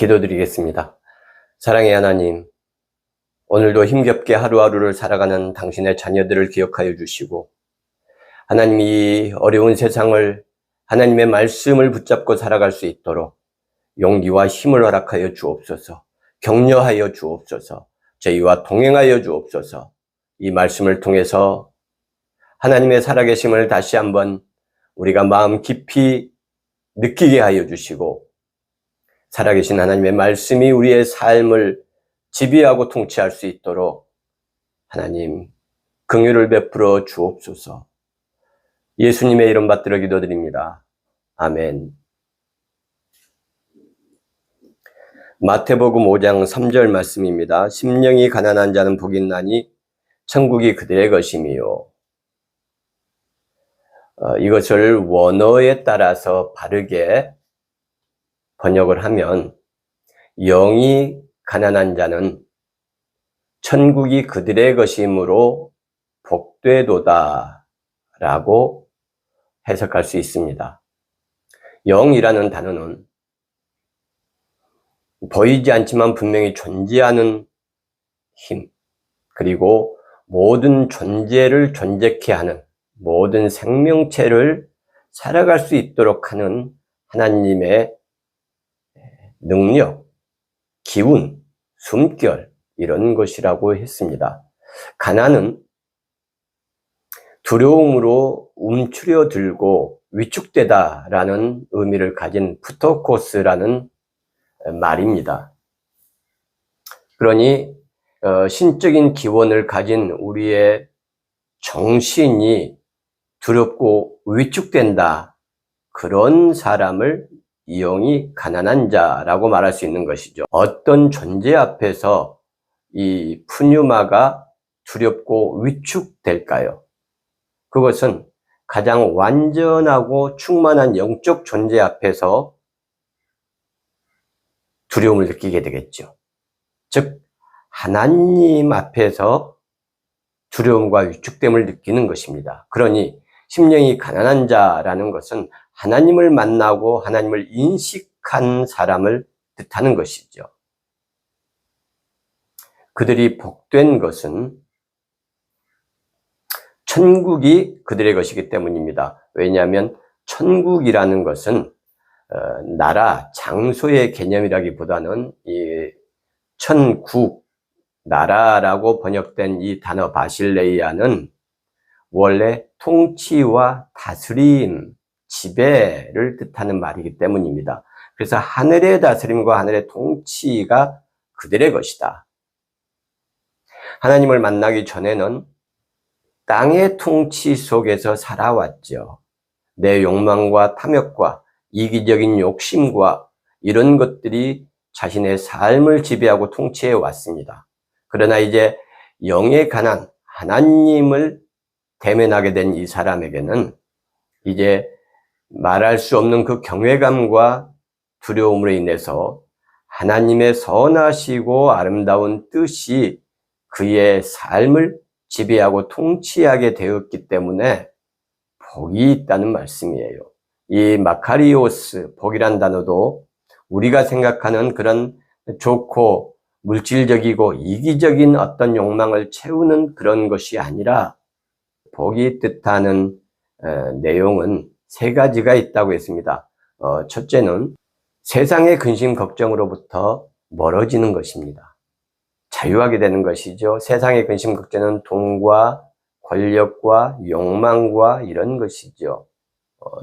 기도드리겠습니다. 사랑의 하나님, 오늘도 힘겹게 하루하루를 살아가는 당신의 자녀들을 기억하여 주시고, 하나님 이 어려운 세상을 하나님의 말씀을 붙잡고 살아갈 수 있도록 용기와 힘을 허락하여 주옵소서. 격려하여 주옵소서. 저희와 동행하여 주옵소서. 이 말씀을 통해서 하나님의 살아계심을 다시 한번 우리가 마음 깊이 느끼게 하여 주시고, 살아계신 하나님의 말씀이 우리의 삶을 지배하고 통치할 수 있도록 하나님 긍휼을 베풀어 주옵소서. 예수님의 이름 받들어 기도드립니다. 아멘. 마태복음 5장 3절 말씀입니다. 심령이 가난한 자는 복이 있나니 천국이 그들의 것이미요. 이것을 원어에 따라서 바르게 번역을 하면, 영이 가난한 자는 천국이 그들의 것이므로 복되도다 라고 해석할 수 있습니다. 영이라는 단어는 보이지 않지만 분명히 존재하는 힘, 그리고 모든 존재를 존재케 하는, 모든 생명체를 살아갈 수 있도록 하는 하나님의 능력, 기운, 숨결, 이런 것이라고 했습니다. 가난은 두려움으로 움츠려들고 위축되다라는 의미를 가진 프토코스라는 말입니다. 그러니 신적인 기원을 가진 우리의 정신이 두렵고 위축된다, 그런 사람을 영이 가난한 자라고 말할 수 있는 것이죠. 어떤 존재 앞에서 이 푸뉴마가 두렵고 위축될까요? 그것은 가장 완전하고 충만한 영적 존재 앞에서 두려움을 느끼게 되겠죠. 즉, 하나님 앞에서 두려움과 위축됨을 느끼는 것입니다. 그러니 심령이 가난한 자라는 것은 하나님을 만나고 하나님을 인식한 사람을 뜻하는 것이죠. 그들이 복된 것은 천국이 그들의 것이기 때문입니다. 왜냐하면 천국이라는 것은 나라, 장소의 개념이라기보다는 이 천국, 나라라고 번역된 이 단어 바실레이아는 원래 통치와 다스림, 지배를 뜻하는 말이기 때문입니다. 그래서 하늘의 다스림과 하늘의 통치가 그들의 것이다. 하나님을 만나기 전에는 땅의 통치 속에서 살아왔죠. 내 욕망과 탐욕과 이기적인 욕심과 이런 것들이 자신의 삶을 지배하고 통치해 왔습니다. 그러나 이제 영의 가난, 하나님을 대면하게 된 이 사람에게는 이제 말할 수 없는 그 경외감과 두려움으로 인해서 하나님의 선하시고 아름다운 뜻이 그의 삶을 지배하고 통치하게 되었기 때문에 복이 있다는 말씀이에요. 이 마카리오스, 복이란 단어도 우리가 생각하는 그런 좋고 물질적이고 이기적인 어떤 욕망을 채우는 그런 것이 아니라, 복이 뜻하는 내용은 세 가지가 있다고 했습니다. 첫째는 세상의 근심 걱정으로부터 멀어지는 것입니다. 자유하게 되는 것이죠. 세상의 근심 걱정은 돈과 권력과 욕망과 이런 것이죠.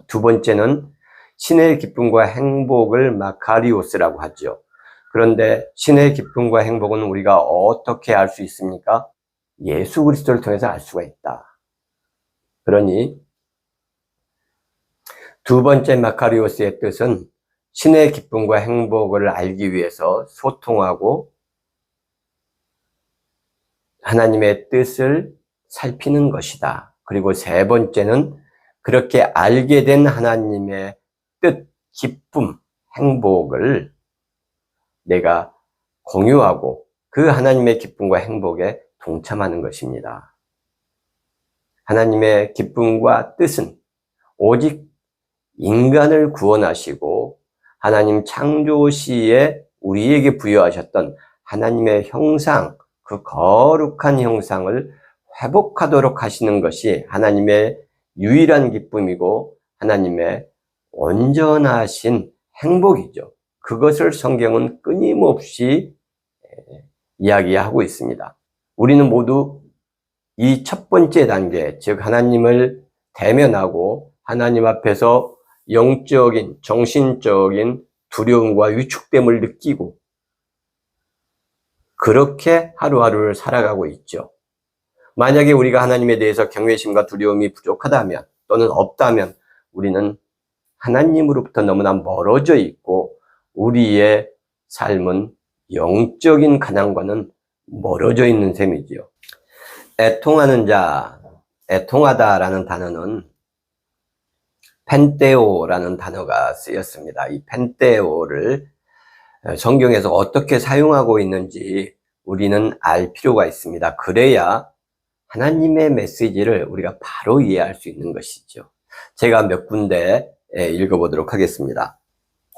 두 번째는 신의 기쁨과 행복을 마카리오스라고 하죠. 그런데 신의 기쁨과 행복은 우리가 어떻게 알 수 있습니까? 예수 그리스도를 통해서 알 수가 있다. 그러니 두 번째 마카리오스의 뜻은 신의 기쁨과 행복을 알기 위해서 소통하고 하나님의 뜻을 살피는 것이다. 그리고 세 번째는 그렇게 알게 된 하나님의 뜻, 기쁨, 행복을 내가 공유하고 그 하나님의 기쁨과 행복에 동참하는 것입니다. 하나님의 기쁨과 뜻은 오직 인간을 구원하시고 하나님 창조 시에 우리에게 부여하셨던 하나님의 형상, 그 거룩한 형상을 회복하도록 하시는 것이 하나님의 유일한 기쁨이고 하나님의 온전하신 행복이죠. 그것을 성경은 끊임없이 이야기하고 있습니다. 우리는 모두 이 첫 번째 단계, 즉 하나님을 대면하고 하나님 앞에서 영적인, 정신적인 두려움과 위축됨을 느끼고 그렇게 하루하루를 살아가고 있죠. 만약에 우리가 하나님에 대해서 경외심과 두려움이 부족하다면 또는 없다면 우리는 하나님으로부터 너무나 멀어져 있고 우리의 삶은 영적인 가난과는 멀어져 있는 셈이지요. 애통하는 자, 애통하다라는 단어는 펜테오라는 단어가 쓰였습니다. 이 펜테오를 성경에서 어떻게 사용하고 있는지 우리는 알 필요가 있습니다. 그래야 하나님의 메시지를 우리가 바로 이해할 수 있는 것이죠. 제가 몇 군데 읽어보도록 하겠습니다.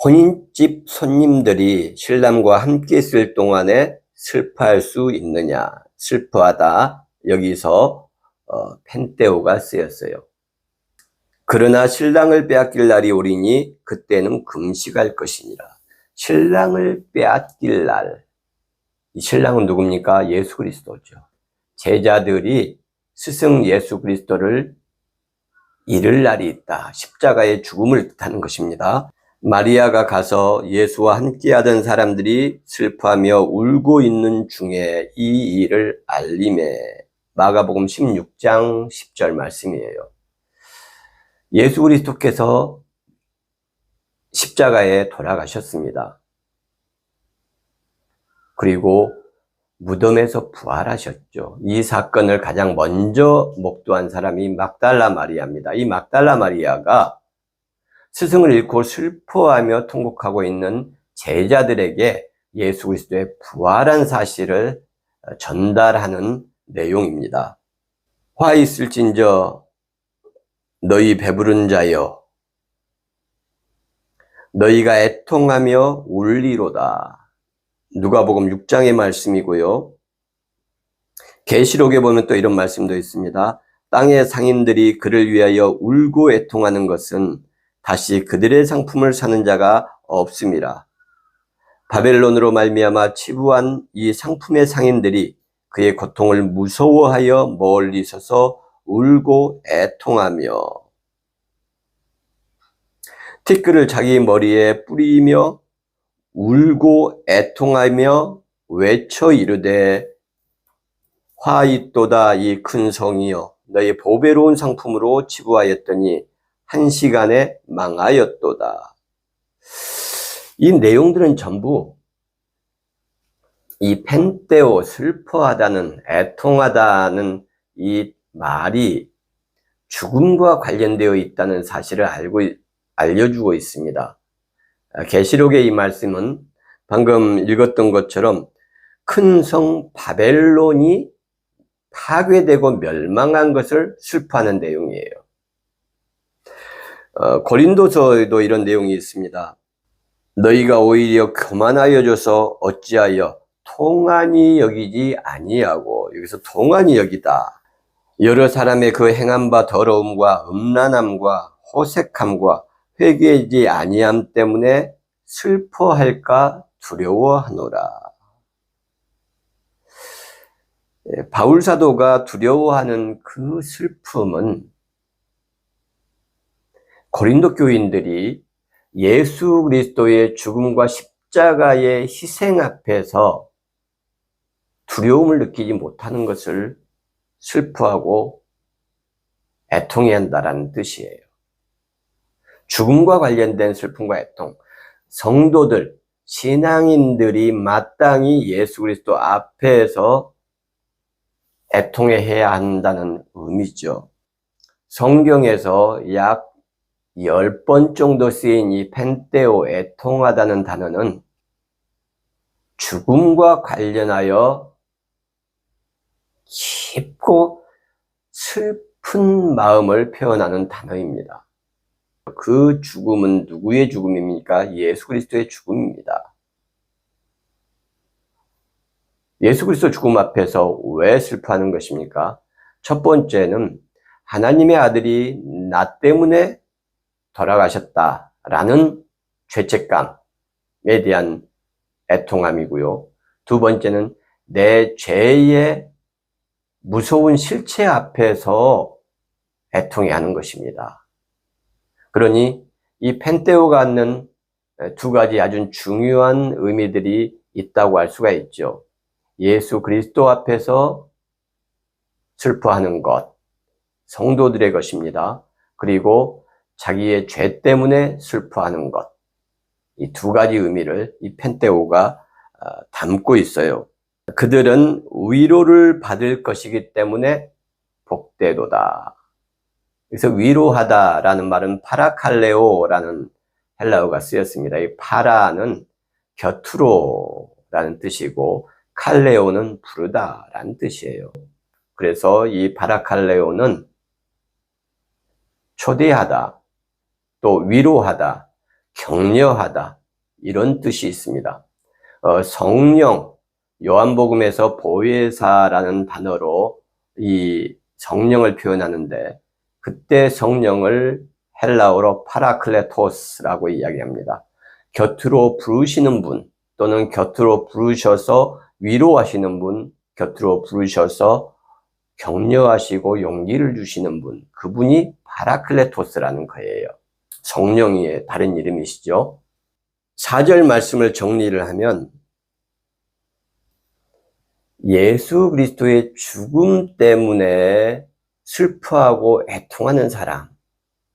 혼인집 손님들이 신랑과 함께 있을 동안에 슬퍼할 수 있느냐? 슬퍼하다. 여기서 펜테오가 쓰였어요. 그러나 신랑을 빼앗길 날이 오리니 그때는 금식할 것이니라. 신랑을 빼앗길 날. 이 신랑은 누굽니까? 예수 그리스도죠. 제자들이 스승 예수 그리스도를 잃을 날이 있다. 십자가의 죽음을 뜻하는 것입니다. 마리아가 가서 예수와 함께하던 사람들이 슬퍼하며 울고 있는 중에 이 일을 알림해. 마가복음 16장 10절 말씀이에요. 예수 그리스도께서 십자가에 돌아가셨습니다. 그리고 무덤에서 부활하셨죠. 이 사건을 가장 먼저 목도한 사람이 막달라 마리아입니다. 이 막달라 마리아가 스승을 잃고 슬퍼하며 통곡하고 있는 제자들에게 예수 그리스도의 부활한 사실을 전달하는 내용입니다. 화 있을진저 너희 배부른 자여 너희가 애통하며 울리로다. 누가복음 6장의 말씀이고요. 계시록에 보면 또 이런 말씀도 있습니다. 땅의 상인들이 그를 위하여 울고 애통하는 것은 다시 그들의 상품을 사는 자가 없음이라. 바벨론으로 말미암아 치부한 이 상품의 상인들이 그의 고통을 무서워하여 멀리 서서 울고 애통하며 티끌을 자기 머리에 뿌리며 울고 애통하며 외쳐 이르되 화 있도다 이 큰 성이여 너희 보배로운 상품으로 치부하였더니 한 시간에 망하였도다. 이 내용들은 전부 이 펜테오 슬퍼하다는 애통하다는 이 말이 죽음과 관련되어 있다는 사실을 알려주고 있습니다. 계시록의 이 말씀은 방금 읽었던 것처럼 큰 성 바벨론이 파괴되고 멸망한 것을 슬퍼하는 내용이에요. 고린도서에도 이런 내용이 있습니다. 너희가 오히려 교만하여져서 어찌하여 통한이 여기지 아니하고, 여기서 통한이 여기다. 여러 사람의 그 행한 바 더러움과 음란함과 호색함과 회개하지 아니함 때문에 슬퍼할까 두려워하노라. 바울 사도가 두려워하는 그 슬픔은 고린도 교인들이 예수 그리스도의 죽음과 십자가의 희생 앞에서 두려움을 느끼지 못하는 것을 슬퍼하고 애통해야 한다는 뜻이에요. 죽음과 관련된 슬픔과 애통, 성도들, 신앙인들이 마땅히 예수 그리스도 앞에서 애통해야 한다는 의미죠. 성경에서 약 10번 정도 쓰인 이 펜테오, 애통하다는 단어는 죽음과 관련하여 깊고 슬픈 마음을 표현하는 단어입니다. 그 죽음은 누구의 죽음입니까? 예수 그리스도의 죽음입니다. 예수 그리스도 죽음 앞에서 왜 슬퍼하는 것입니까? 첫 번째는 하나님의 아들이 나 때문에 돌아가셨다라는 죄책감에 대한 애통함이고요. 두 번째는 내 죄의 무서운 실체 앞에서 애통해하는 것입니다. 그러니 이 펜테오가 갖는 두 가지 아주 중요한 의미들이 있다고 할 수가 있죠. 예수 그리스도 앞에서 슬퍼하는 것, 성도들의 것입니다. 그리고 자기의 죄 때문에 슬퍼하는 것, 이 두 가지 의미를 이 펜테오가 담고 있어요. 그들은 위로를 받을 것이기 때문에 복되도다. 그래서 위로하다라는 말은 파라칼레오라는 헬라어가 쓰였습니다. 이 파라는 곁으로라는 뜻이고 칼레오는 부르다라는 뜻이에요. 그래서 이 파라칼레오는 초대하다, 또 위로하다, 격려하다 이런 뜻이 있습니다. 성령, 요한복음에서 보혜사라는 단어로 이 성령을 표현하는데 그때 성령을 헬라어로 파라클레토스라고 이야기합니다. 곁으로 부르시는 분 또는 곁으로 부르셔서 위로하시는 분, 곁으로 부르셔서 격려하시고 용기를 주시는 분, 그분이 파라클레토스라는 거예요. 성령의 다른 이름이시죠. 4절 말씀을 정리를 하면 예수 그리스도의 죽음 때문에 슬퍼하고 애통하는 사람,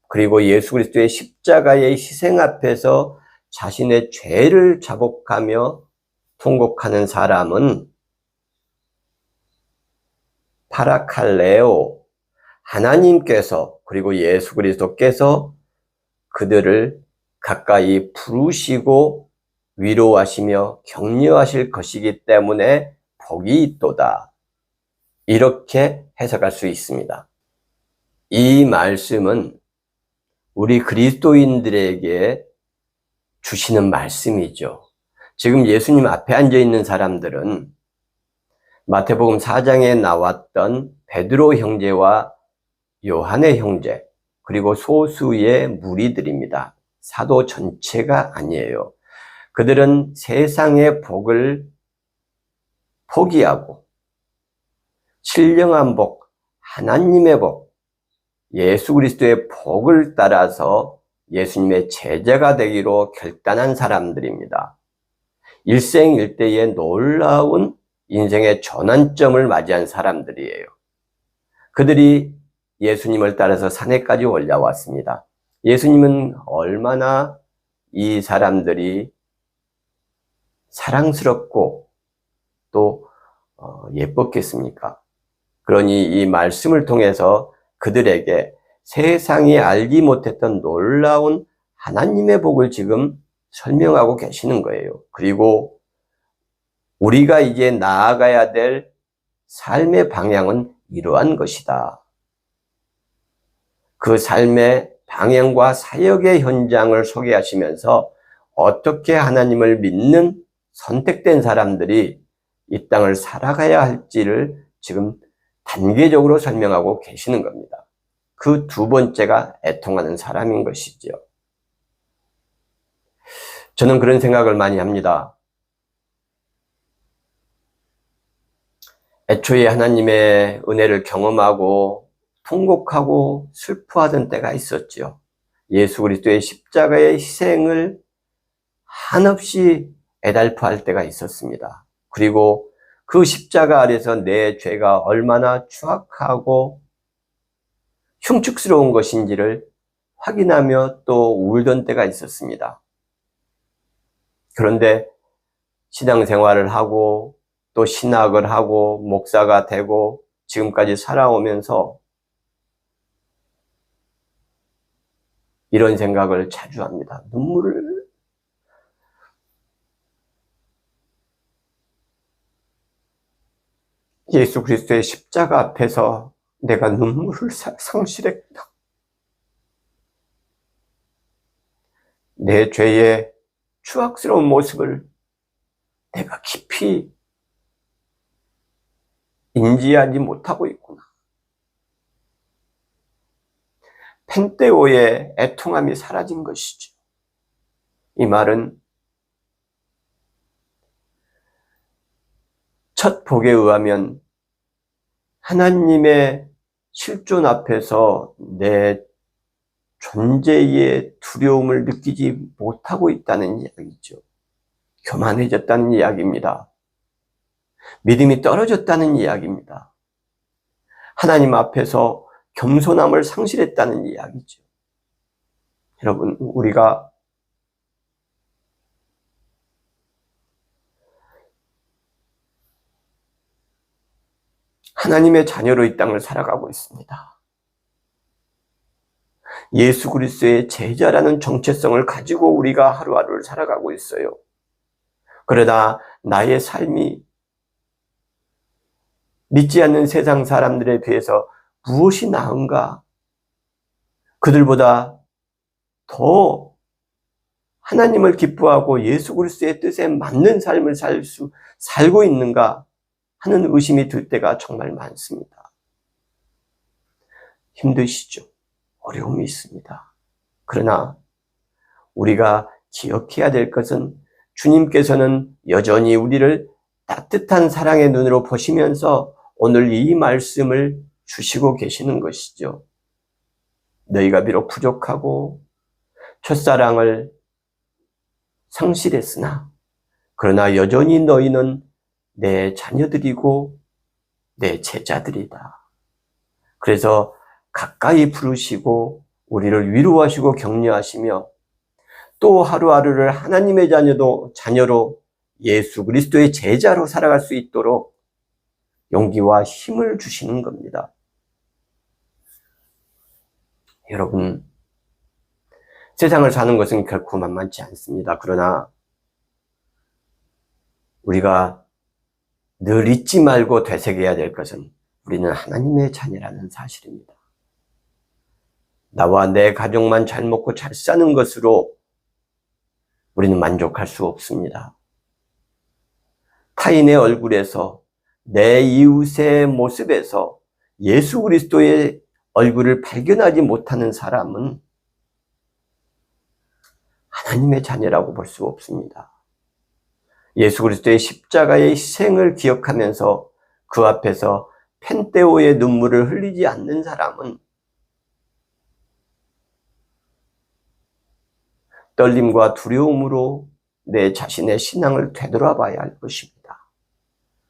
그리고 예수 그리스도의 십자가의 희생 앞에서 자신의 죄를 자복하며 통곡하는 사람은 파라칼레오, 하나님께서 그리고 예수 그리스도께서 그들을 가까이 부르시고 위로하시며 격려하실 것이기 때문에 복이 있도다. 이렇게 해석할 수 있습니다. 이 말씀은 우리 그리스도인들에게 주시는 말씀이죠. 지금 예수님 앞에 앉아 있는 사람들은 마태복음 4장에 나왔던 베드로 형제와 요한의 형제, 그리고 소수의 무리들입니다. 사도 전체가 아니에요. 그들은 세상의 복을 포기하고 신령한 복, 하나님의 복, 예수 그리스도의 복을 따라서 예수님의 제자가 되기로 결단한 사람들입니다. 일생일대의 놀라운 인생의 전환점을 맞이한 사람들이에요. 그들이 예수님을 따라서 산에까지 올라왔습니다. 예수님은 얼마나 이 사람들이 사랑스럽고 또 예뻤겠습니까? 그러니 이 말씀을 통해서 그들에게 세상이 알지 못했던 놀라운 하나님의 복을 지금 설명하고 계시는 거예요. 그리고 우리가 이제 나아가야 될 삶의 방향은 이러한 것이다. 그 삶의 방향과 사역의 현장을 소개하시면서 어떻게 하나님을 믿는 선택된 사람들이 이 땅을 살아가야 할지를 지금 단계적으로 설명하고 계시는 겁니다. 그 두 번째가 애통하는 사람인 것이죠. 저는 그런 생각을 많이 합니다. 애초에 하나님의 은혜를 경험하고 통곡하고 슬퍼하던 때가 있었죠. 예수 그리스도의 십자가의 희생을 한없이 애달퍼할 때가 있었습니다. 그리고 그 십자가 아래서 내 죄가 얼마나 추악하고 흉측스러운 것인지를 확인하며 또 울던 때가 있었습니다. 그런데 신앙생활을 하고 또 신학을 하고 목사가 되고 지금까지 살아오면서 이런 생각을 자주 합니다. 예수 그리스도의 십자가 앞에서 내가 눈물을 상실했다. 내 죄의 추악스러운 모습을 내가 깊이 인지하지 못하고 있구나. 펜테오의 애통함이 사라진 것이죠. 이 말은 첫 복에 의하면 하나님의 실존 앞에서 내 존재의 두려움을 느끼지 못하고 있다는 이야기죠. 교만해졌다는 이야기입니다. 믿음이 떨어졌다는 이야기입니다. 하나님 앞에서 겸손함을 상실했다는 이야기죠. 여러분, 우리가 하나님의 자녀로 이 땅을 살아가고 있습니다. 예수 그리스도의 제자라는 정체성을 가지고 우리가 하루하루를 살아가고 있어요. 그러나 나의 삶이 믿지 않는 세상 사람들에 비해서 무엇이 나은가? 그들보다 더 하나님을 기뻐하고 예수 그리스도의 뜻에 맞는 삶을 살고 있는가 하는 의심이 들 때가 정말 많습니다. 힘드시죠? 어려움이 있습니다. 그러나 우리가 기억해야 될 것은 주님께서는 여전히 우리를 따뜻한 사랑의 눈으로 보시면서 오늘 이 말씀을 주시고 계시는 것이죠. 너희가 비록 부족하고 첫사랑을 상실했으나 그러나 여전히 너희는 내 자녀들이고 내 제자들이다. 그래서 가까이 부르시고 우리를 위로하시고 격려하시며 또 하루하루를 하나님의 자녀로 예수 그리스도의 제자로 살아갈 수 있도록 용기와 힘을 주시는 겁니다. 여러분, 세상을 사는 것은 결코 만만치 않습니다. 그러나 우리가 늘 잊지 말고 되새겨야 될 것은 우리는 하나님의 자녀라는 사실입니다. 나와 내 가족만 잘 먹고 잘 사는 것으로 우리는 만족할 수 없습니다. 타인의 얼굴에서 내 이웃의 모습에서 예수 그리스도의 얼굴을 발견하지 못하는 사람은 하나님의 자녀라고 볼 수 없습니다. 예수 그리스도의 십자가의 희생을 기억하면서 그 앞에서 펜테오의 눈물을 흘리지 않는 사람은 떨림과 두려움으로 내 자신의 신앙을 되돌아봐야 할 것입니다.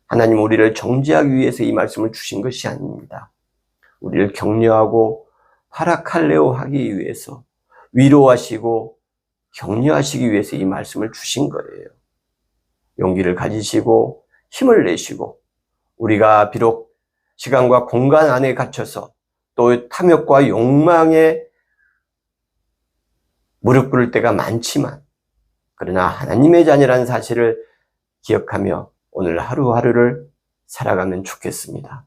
하나님 우리를 정죄하기 위해서 이 말씀을 주신 것이 아닙니다. 우리를 격려하고 파라칼레오 하기 위해서, 위로하시고 격려하시기 위해서 이 말씀을 주신 거예요. 용기를 가지시고 힘을 내시고 우리가 비록 시간과 공간 안에 갇혀서 또 탐욕과 욕망에 무릎 꿇을 때가 많지만 그러나 하나님의 자녀라는 사실을 기억하며 오늘 하루하루를 살아가면 좋겠습니다.